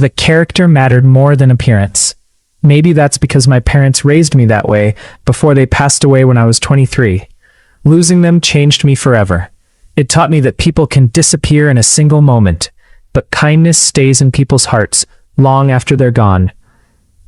the character mattered more than appearance. Maybe that's because my parents raised me that way before they passed away when I was 23. Losing them changed me forever. It taught me that people can disappear in a single moment, but kindness stays in people's hearts long after they're gone.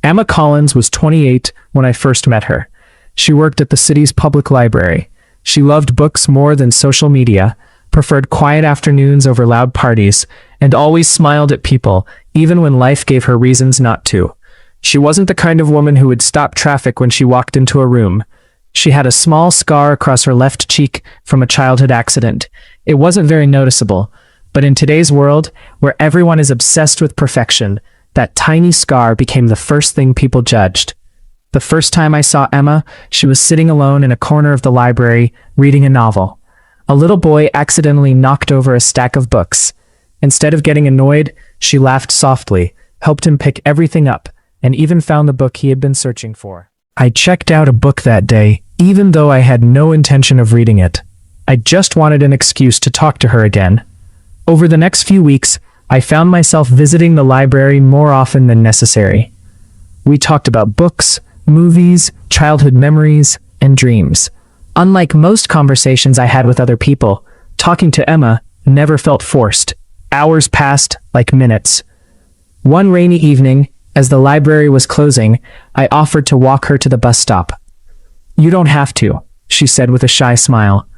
Emma Collins was 28 when I first met her. She worked at the city's public library. She loved books more than social media, preferred quiet afternoons over loud parties, and always smiled at people, even when life gave her reasons not to. She wasn't the kind of woman who would stop traffic when she walked into a room. She had a small scar across her left cheek from a childhood accident. It wasn't very noticeable, but in today's world, where everyone is obsessed with perfection, that tiny scar became the first thing people judged. The first time I saw Emma, she was sitting alone in a corner of the library, reading a novel. A little boy accidentally knocked over a stack of books. Instead of getting annoyed, she laughed softly, helped him pick everything up, and even found the book he had been searching for. I checked out a book that day, even though I had no intention of reading it. I just wanted an excuse to talk to her again. Over the next few weeks, I found myself visiting the library more often than necessary. We talked about books, movies, childhood memories, and dreams. Unlike most conversations I had with other people, talking to Emma never felt forced. Hours passed like minutes. One rainy evening, as the library was closing, I offered to walk her to the bus stop. "You don't have to," she said with a shy smile.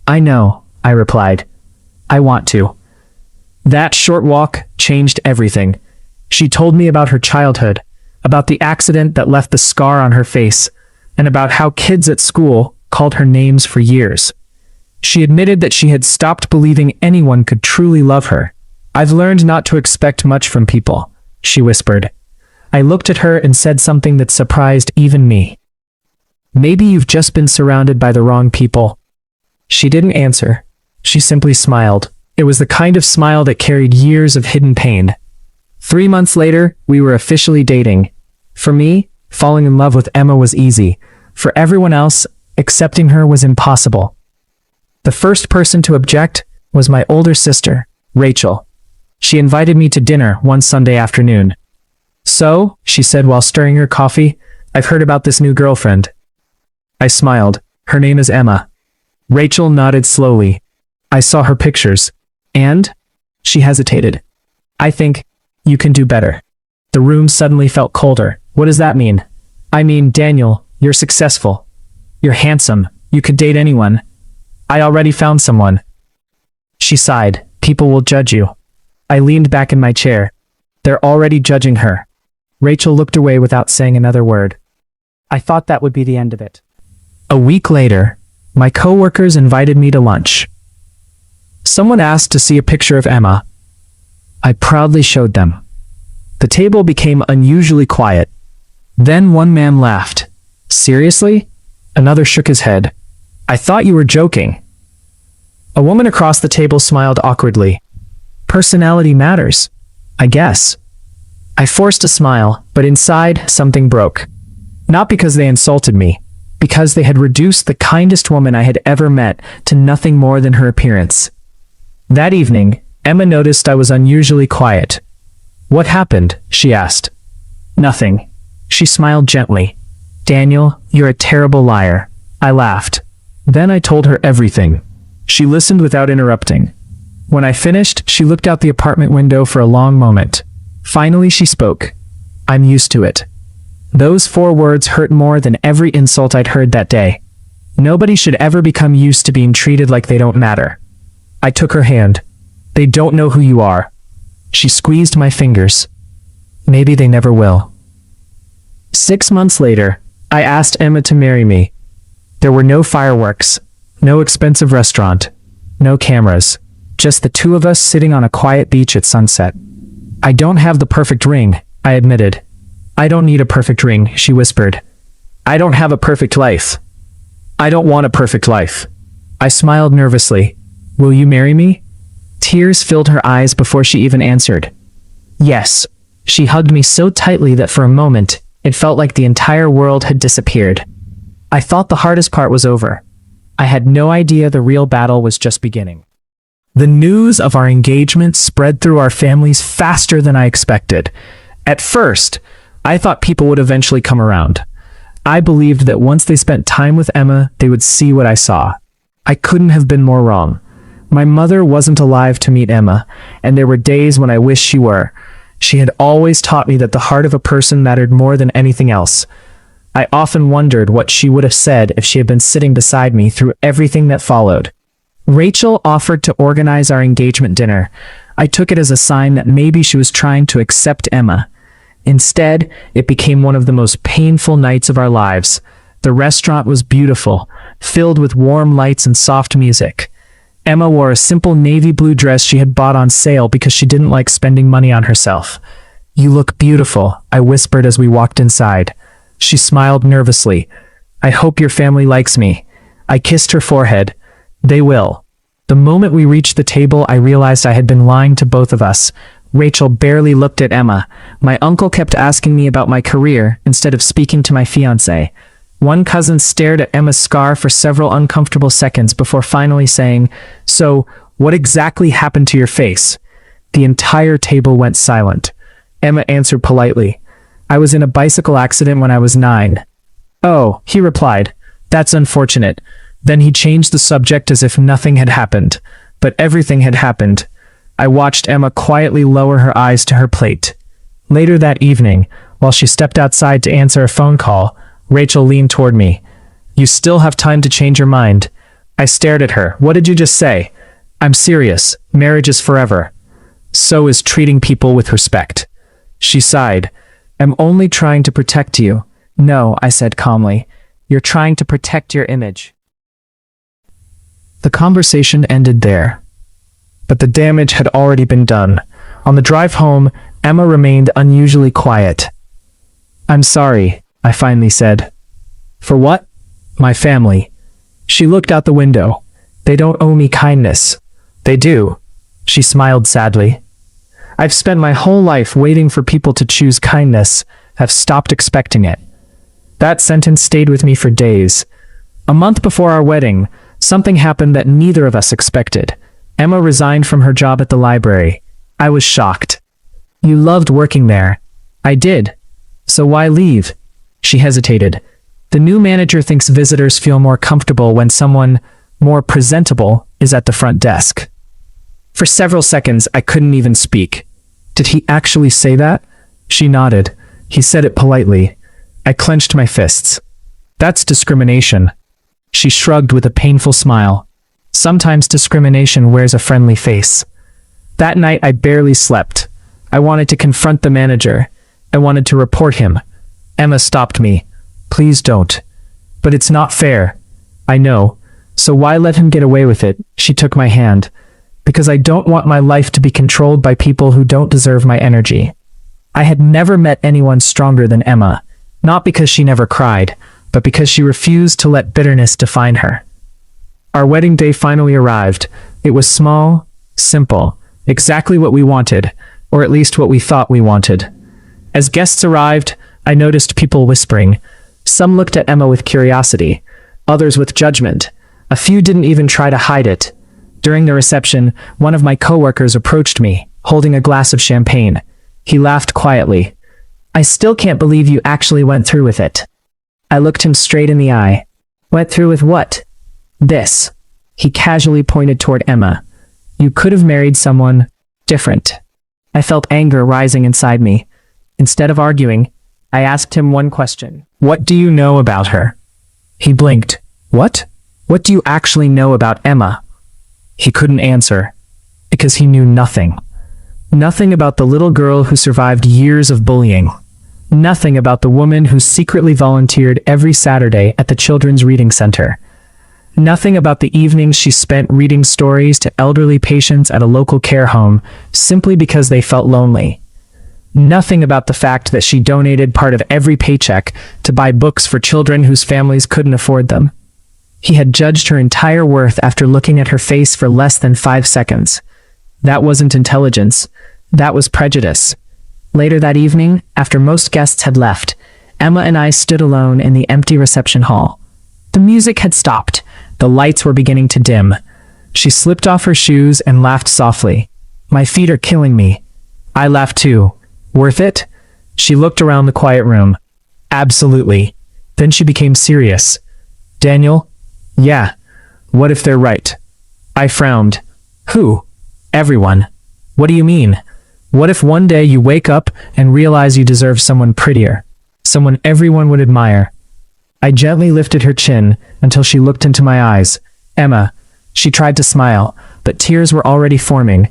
"I know," I replied. "I want to." That short walk changed everything. She told me about her childhood, about the accident that left the scar on her face, and about how kids at school called her names for years. She admitted that she had stopped believing anyone could truly love her. "I've learned not to expect much from people," she whispered. I looked at her and said something that surprised even me. "Maybe you've just been surrounded by the wrong people." She didn't answer. She simply smiled. It was the kind of smile that carried years of hidden pain. 3 months later, we were officially dating. For me, falling in love with Emma was easy. For everyone else, accepting her was impossible. The first person to object was my older sister, Rachel. She invited me to dinner one Sunday afternoon. "So," she said while stirring her coffee, "I've heard about this new girlfriend." I smiled. "Her name is Emma." Rachel nodded slowly. "I saw her pictures." "And?" She hesitated. "I think you can do better." The room suddenly felt colder. "What does that mean?" "I mean, Daniel, you're successful. You're handsome. You could date anyone. I already found someone." She sighed. "People will judge you." I leaned back in my chair. "They're already judging her." Rachel looked away without saying another word. I thought that would be the end of it. A week later, my coworkers invited me to lunch. Someone asked to see a picture of Emma. I proudly showed them. The table became unusually quiet. Then one man laughed. "Seriously?" Another shook his head. "I thought you were joking." A woman across the table smiled awkwardly. "Personality matters, I guess." I forced a smile, but inside something broke. Not because they insulted me, because they had reduced the kindest woman I had ever met to nothing more than her appearance. That evening, Emma noticed I was unusually quiet. "What happened?" she asked. "Nothing." She smiled gently. "Daniel, you're a terrible liar." I laughed. Then I told her everything. She listened without interrupting. When I finished, she looked out the apartment window for a long moment. Finally, she spoke. "I'm used to it." Those 4 words hurt more than every insult I'd heard that day. Nobody should ever become used to being treated like they don't matter. I took her hand. "They don't know who you are." She squeezed my fingers. "Maybe they never will." 6 months later, I asked Emma to marry me. There were no fireworks, no expensive restaurant, no cameras, just the 2 of us sitting on a quiet beach at sunset. "I don't have the perfect ring," I admitted. "I don't need a perfect ring," she whispered. "I don't have a perfect life. I don't want a perfect life." I smiled nervously. "Will you marry me?" Tears filled her eyes before she even answered. "Yes." She hugged me so tightly that for a moment, it felt like the entire world had disappeared. I thought the hardest part was over. I had no idea the real battle was just beginning. The news of our engagement spread through our families faster than I expected. At first, I thought people would eventually come around. I believed that once they spent time with Emma, they would see what I saw. I couldn't have been more wrong. My mother wasn't alive to meet Emma, and there were days when I wished she were. She had always taught me that the heart of a person mattered more than anything else. I often wondered what she would have said if she had been sitting beside me through everything that followed. Rachel offered to organize our engagement dinner. I took it as a sign that maybe she was trying to accept Emma. Instead, it became one of the most painful nights of our lives. The restaurant was beautiful, filled with warm lights and soft music. Emma wore a simple navy blue dress she had bought on sale because she didn't like spending money on herself. "You look beautiful," I whispered as we walked inside. She smiled nervously. "I hope your family likes me." I kissed her forehead. "They will." The moment we reached the table, I realized I had been lying to both of us. Rachel barely looked at Emma. My uncle kept asking me about my career instead of speaking to my fiancé. One cousin stared at Emma's scar for several uncomfortable seconds before finally saying, "So, what exactly happened to your face?" The entire table went silent. Emma answered politely, "I was in a bicycle accident when I was 9. "Oh," he replied, "that's unfortunate." Then he changed the subject as if nothing had happened. But everything had happened. I watched Emma quietly lower her eyes to her plate. Later that evening, while she stepped outside to answer a phone call, Rachel leaned toward me. "You still have time to change your mind." I stared at her. "What did you just say?" "I'm serious. Marriage is forever. So is treating people with respect." She sighed. "I'm only trying to protect you." "No," I said calmly. "You're trying to protect your image." The conversation ended there. But the damage had already been done. On the drive home, Emma remained unusually quiet. "I'm sorry," I finally said. "For what?" "My family." She looked out the window. "They don't owe me kindness." "They do." She smiled sadly. "I've spent my whole life waiting for people to choose kindness, have stopped expecting it." That sentence stayed with me for days. A month before our wedding, something happened that neither of us expected. Emma resigned from her job at the library. I was shocked. "You loved working there." "I did." "So why leave?" She hesitated. "The new manager thinks visitors feel more comfortable when someone more presentable is at the front desk." For several seconds, I couldn't even speak. "Did he actually say that?" She nodded. "He said it politely." I clenched my fists. "That's discrimination." She shrugged with a painful smile. "Sometimes discrimination wears a friendly face." That night I barely slept. I wanted to confront the manager. I wanted to report him. Emma stopped me. "Please don't." "But it's not fair." "I know. So why let him get away with it?" She took my hand. "Because I don't want my life to be controlled by people who don't deserve my energy." I had never met anyone stronger than Emma. Not because she never cried, but because she refused to let bitterness define her. Our wedding day finally arrived. It was small, simple, exactly what we wanted, or at least what we thought we wanted. As guests arrived, I noticed people whispering. Some looked at Emma with curiosity, others with judgment. A few didn't even try to hide it. During the reception, one of my coworkers approached me, holding a glass of champagne. He laughed quietly. "I still can't believe you actually went through with it." I looked him straight in the eye. "Went through with what?" "This." He casually pointed toward Emma. "You could have married someone different." I felt anger rising inside me. Instead of arguing, I asked him one question. "What do you know about her?" He blinked. "What? What do you actually know about Emma?" He couldn't answer, because he knew nothing. Nothing about the little girl who survived years of bullying. Nothing about the woman who secretly volunteered every Saturday at the Children's Reading Center. Nothing about the evenings she spent reading stories to elderly patients at a local care home simply because they felt lonely. Nothing about the fact that she donated part of every paycheck to buy books for children whose families couldn't afford them. He had judged her entire worth after looking at her face for less than 5 seconds. That wasn't intelligence. That was prejudice. Later that evening, after most guests had left, Emma and I stood alone in the empty reception hall. The music had stopped. The lights were beginning to dim. She slipped off her shoes and laughed softly. My feet are killing me. I laughed too. Worth it? She looked around the quiet room. Absolutely. Then she became serious. Daniel? Yeah. What if they're right? I frowned. Who? Everyone. What do you mean? What if one day you wake up and realize you deserve someone prettier? Someone everyone would admire? I gently lifted her chin until she looked into my eyes. Emma. She tried to smile, but tears were already forming.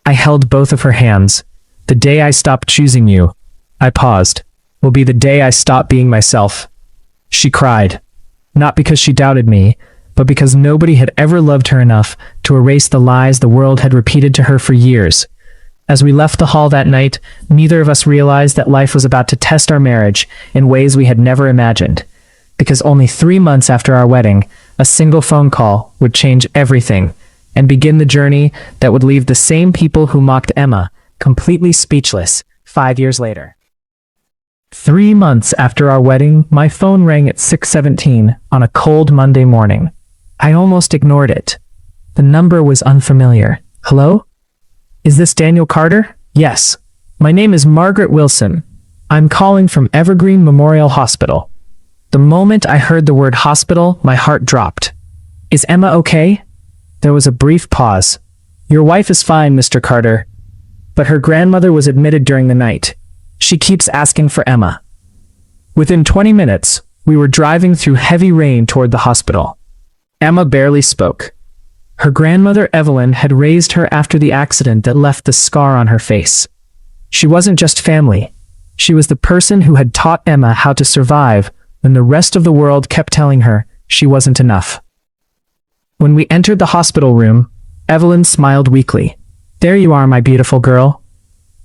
I held both of her hands. The day I stopped choosing you, I paused, will be the day I stop being myself. She cried. Not because she doubted me, but because nobody had ever loved her enough to erase the lies the world had repeated to her for years. As we left the hall that night, neither of us realized that life was about to test our marriage in ways we had never imagined. Because only 3 months after our wedding, a single phone call would change everything and begin the journey that would leave the same people who mocked Emma completely speechless 5 years later. 3 months after our wedding, my phone rang at 6:17 on a cold Monday morning. I almost ignored it. The number was unfamiliar. Hello? Is this Daniel Carter? Yes. My name is Margaret Wilson. I'm calling from Evergreen Memorial Hospital. The moment I heard the word hospital, my heart dropped. Is Emma okay? There was a brief pause. Your wife is fine, Mr. Carter. But her grandmother was admitted during the night. She keeps asking for Emma. Within 20 minutes, we were driving through heavy rain toward the hospital. Emma barely spoke. Her grandmother Evelyn had raised her after the accident that left the scar on her face. She wasn't just family. She was the person who had taught Emma how to survive when the rest of the world kept telling her she wasn't enough. When we entered the hospital room, Evelyn smiled weakly. There you are, my beautiful girl.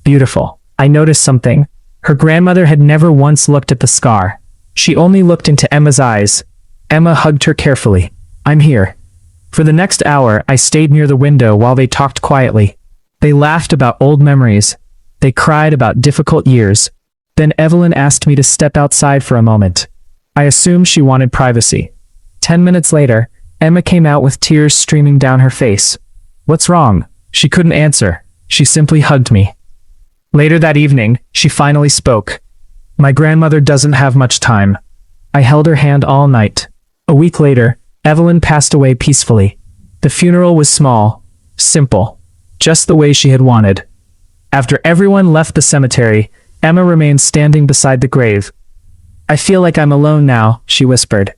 Beautiful. I noticed something. Her grandmother had never once looked at the scar. She only looked into Emma's eyes. Emma hugged her carefully. I'm here. For the next hour, I stayed near the window while they talked quietly. They laughed about old memories. They cried about difficult years. Then Evelyn asked me to step outside for a moment. I assumed she wanted privacy. 10 minutes later, Emma came out with tears streaming down her face. What's wrong? She couldn't answer. She simply hugged me. Later that evening, she finally spoke. My grandmother doesn't have much time. I held her hand all night. A week later, Evelyn passed away peacefully. The funeral was small, simple, just the way she had wanted. After everyone left the cemetery, Emma remained standing beside the grave. I feel like I'm alone now, she whispered.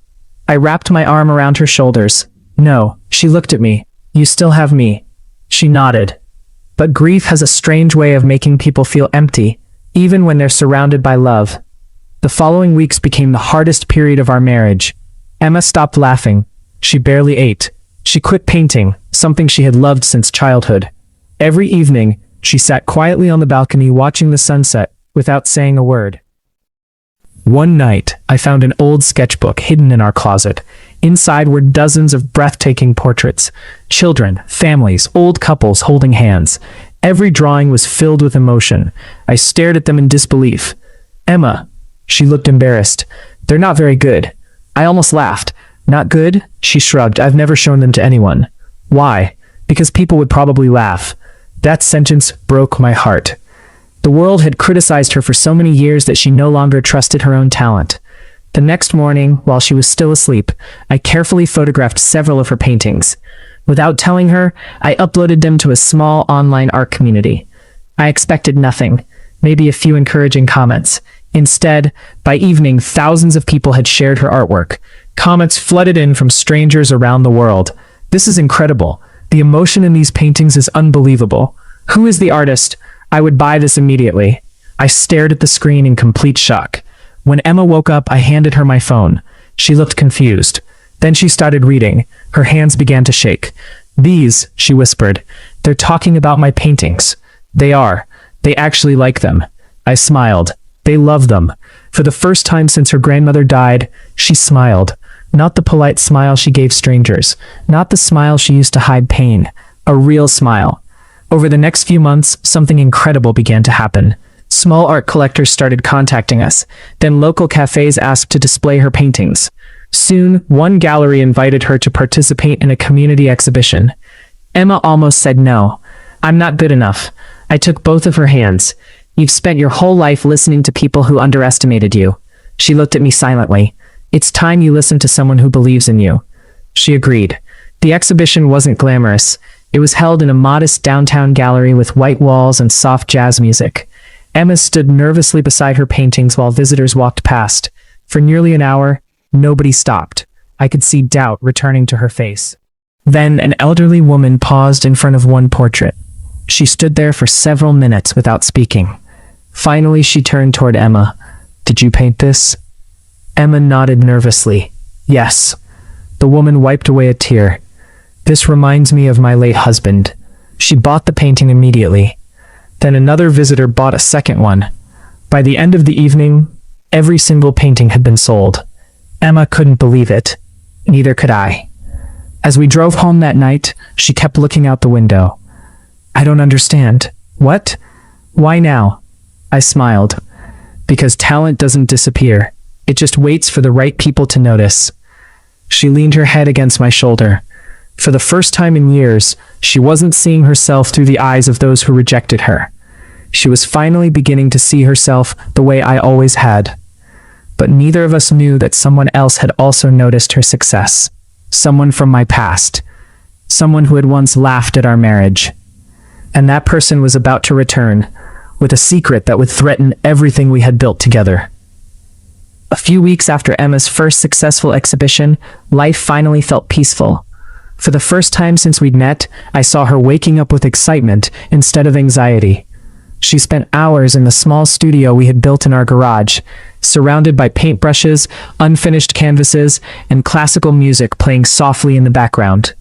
I wrapped my arm around her shoulders. No, she looked at me. You still have me. She nodded. But grief has a strange way of making people feel empty, even when they're surrounded by love. The following weeks became the hardest period of our marriage. Emma stopped laughing. She barely ate. She quit painting, something she had loved since childhood. Every evening, she sat quietly on the balcony watching the sunset without saying a word. One night, I found an old sketchbook hidden in our closet. Inside were dozens of breathtaking portraits. Children, families, old couples holding hands. Every drawing was filled with emotion. I stared at them in disbelief. Emma. She looked embarrassed. They're not very good. I almost laughed. Not good? She shrugged. I've never shown them to anyone. Why? Because people would probably laugh. That sentence broke my heart. The world had criticized her for so many years that she no longer trusted her own talent. The next morning, while she was still asleep, I carefully photographed several of her paintings. Without telling her, I uploaded them to a small online art community. I expected nothing, maybe a few encouraging comments. Instead, by evening, thousands of people had shared her artwork. Comments flooded in from strangers around the world. This is incredible. The emotion in these paintings is unbelievable. Who is the artist? I would buy this immediately. I stared at the screen in complete shock. When Emma woke up, I handed her my phone. She looked confused. Then she started reading. Her hands began to shake. These, she whispered, they're talking about my paintings. They are. They actually like them. I smiled. They love them. For the first time since her grandmother died, she smiled. Not the polite smile she gave strangers. Not the smile she used to hide pain. A real smile. Over the next few months, something incredible began to happen. Small art collectors started contacting us. Then local cafes asked to display her paintings. Soon, one gallery invited her to participate in a community exhibition. Emma almost said no. I'm not good enough. I took both of her hands. You've spent your whole life listening to people who underestimated you. She looked at me silently. It's time you listen to someone who believes in you. She agreed. The exhibition wasn't glamorous. It was held in a modest downtown gallery with white walls and soft jazz music. Emma stood nervously beside her paintings while visitors walked past. For nearly an hour, nobody stopped. I could see doubt returning to her face. Then an elderly woman paused in front of one portrait. She stood there for several minutes without speaking. Finally, she turned toward Emma. Did you paint this? Emma nodded nervously. Yes. The woman wiped away a tear. This reminds me of my late husband. She bought the painting immediately. Then another visitor bought a second one. By the end of the evening, every single painting had been sold. Emma couldn't believe it. Neither could I. As we drove home that night, she kept looking out the window. I don't understand. What? Why now? I smiled. Because talent doesn't disappear. It just waits for the right people to notice. She leaned her head against my shoulder. For the first time in years, she wasn't seeing herself through the eyes of those who rejected her. She was finally beginning to see herself the way I always had. But neither of us knew that someone else had also noticed her success. Someone from my past. Someone who had once laughed at our marriage. And that person was about to return, with a secret that would threaten everything we had built together. A few weeks after Emma's first successful exhibition, life finally felt peaceful. For the first time since we'd met, I saw her waking up with excitement instead of anxiety. She spent hours in the small studio we had built in our garage, surrounded by paintbrushes, unfinished canvases, and classical music playing softly in the background.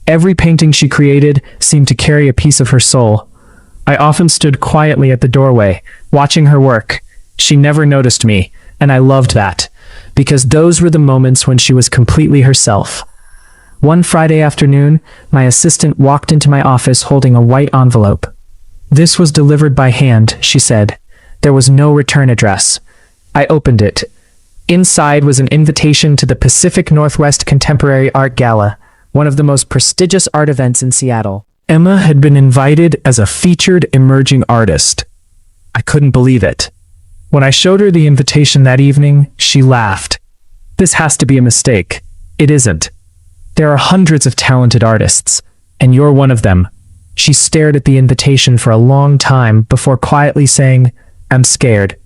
Every painting she created seemed to carry a piece of her soul. I often stood quietly at the doorway, watching her work. She never noticed me, and I loved that, because those were the moments when she was completely herself. One Friday afternoon, my assistant walked into my office holding a white envelope. This was delivered by hand, she said. There was no return address. I opened it. Inside was an invitation to the Pacific Northwest Contemporary Art Gala, one of the most prestigious art events in Seattle. Emma had been invited as a featured emerging artist. I couldn't believe it. When I showed her the invitation that evening, she laughed. This has to be a mistake. It isn't. There are hundreds of talented artists, and you're one of them. She stared at the invitation for a long time before quietly saying, I'm scared.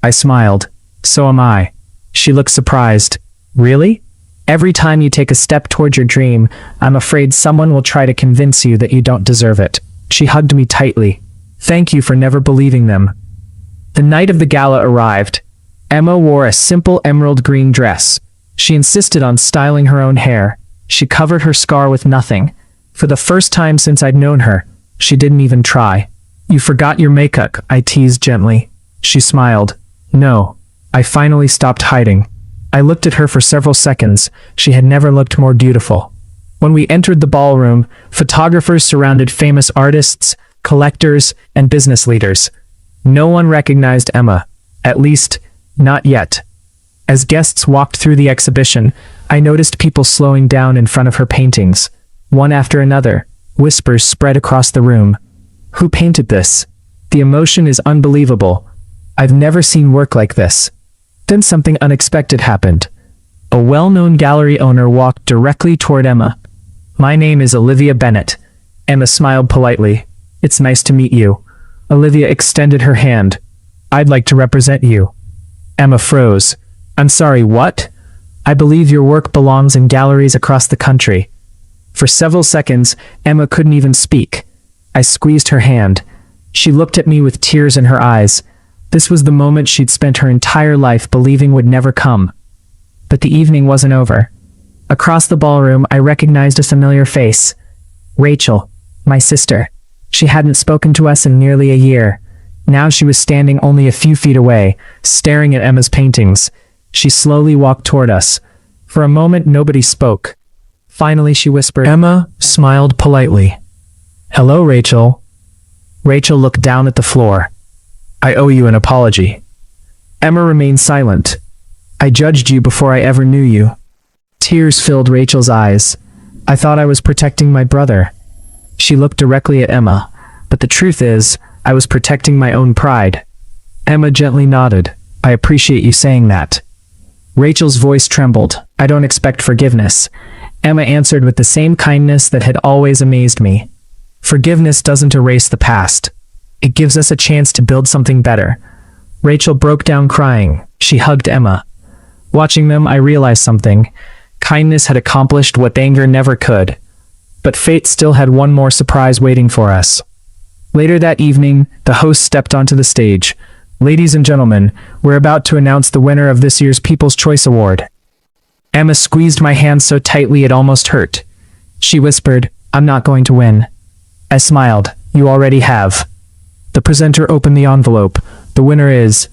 I smiled. So am I. She looked surprised. Really? Every time you take a step toward your dream, I'm afraid someone will try to convince you that you don't deserve it. She hugged me tightly. Thank you for never believing them. The night of the gala arrived. Emma wore a simple emerald green dress. She insisted on styling her own hair. She covered her scar with nothing. For the first time since I'd known her, she didn't even try. You forgot your makeup, I teased gently. She smiled. No. I finally stopped hiding. I looked at her for several seconds. She had never looked more beautiful. When we entered the ballroom, photographers surrounded famous artists, collectors, and business leaders. No one recognized Emma. At least, not yet. As guests walked through the exhibition, I noticed people slowing down in front of her paintings. One after another, whispers spread across the room. Who painted this? The emotion is unbelievable. I've never seen work like this. Then something unexpected happened. A well-known gallery owner walked directly toward Emma. My name is Olivia Bennett. Emma smiled politely. It's nice to meet you. Olivia extended her hand. I'd like to represent you. Emma froze. I'm sorry, what? I believe your work belongs in galleries across the country. For several seconds, Emma couldn't even speak. I squeezed her hand. She looked at me with tears in her eyes. This was the moment she'd spent her entire life believing would never come. But the evening wasn't over. Across the ballroom, I recognized a familiar face. Rachel, my sister. She hadn't spoken to us in nearly a year. Now she was standing only a few feet away, staring at Emma's paintings. She slowly walked toward us. For a moment, nobody spoke. Finally, she whispered. Emma smiled politely. Hello, Rachel. Rachel looked down at the floor. I owe you an apology. Emma remained silent. I judged you before I ever knew you. Tears filled Rachel's eyes. I thought I was protecting my brother. She looked directly at Emma, but the truth is, I was protecting my own pride. Emma gently nodded. I appreciate you saying that. Rachel's voice trembled. I don't expect forgiveness. Emma answered with the same kindness that had always amazed me. Forgiveness doesn't erase the past. It gives us a chance to build something better. Rachel broke down crying. She hugged Emma. Watching them, I realized something. Kindness had accomplished what anger never could. But fate still had one more surprise waiting for us. Later that evening, the host stepped onto the stage. Ladies and gentlemen, we're about to announce the winner of this year's People's Choice Award. Emma squeezed my hand so tightly it almost hurt. She whispered, I'm not going to win. I smiled. You already have. The presenter opened the envelope. The winner is...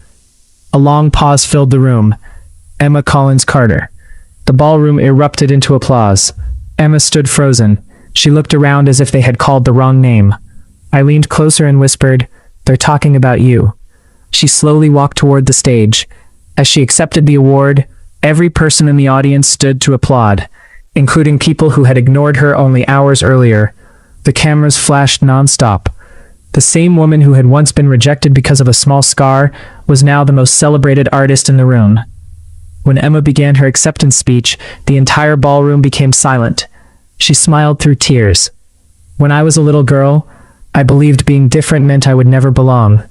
A long pause filled the room. Emma Collins Carter. The ballroom erupted into applause. Emma stood frozen. She looked around as if they had called the wrong name. I leaned closer and whispered, They're talking about you. She slowly walked toward the stage. As she accepted the award, every person in the audience stood to applaud, including people who had ignored her only hours earlier. The cameras flashed nonstop. The same woman who had once been rejected because of a small scar was now the most celebrated artist in the room. When Emma began her acceptance speech, the entire ballroom became silent. She smiled through tears. When I was a little girl, I believed being different meant I would never belong.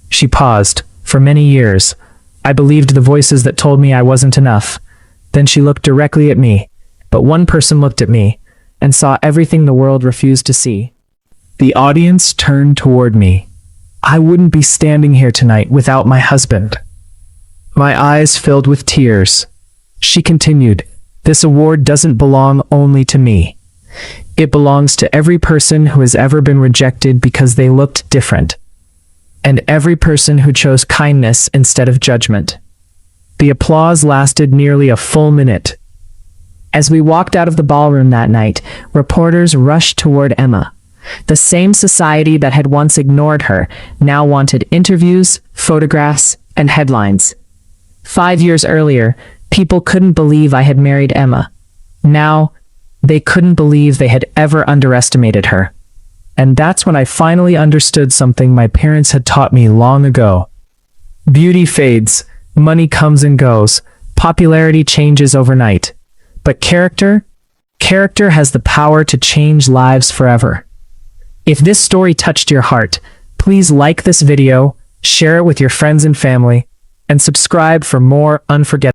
She paused. For many years, I believed the voices that told me I wasn't enough. Then she looked directly at me. But one person looked at me and saw everything the world refused to see. The audience turned toward me. I wouldn't be standing here tonight without my husband. My eyes filled with tears. She continued, This award doesn't belong only to me. It belongs to every person who has ever been rejected because they looked different, and every person who chose kindness instead of judgment. The applause lasted nearly a full minute. As we walked out of the ballroom that night, reporters rushed toward Emma. The same society that had once ignored her now wanted interviews, photographs, and headlines. 5 years earlier, people couldn't believe I had married Emma. Now, they couldn't believe they had ever underestimated her. And that's when I finally understood something my parents had taught me long ago. Beauty fades, money comes and goes, popularity changes overnight. But character has the power to change lives forever. If this story touched your heart, please like this video, share it with your friends and family, and subscribe for more unforgettable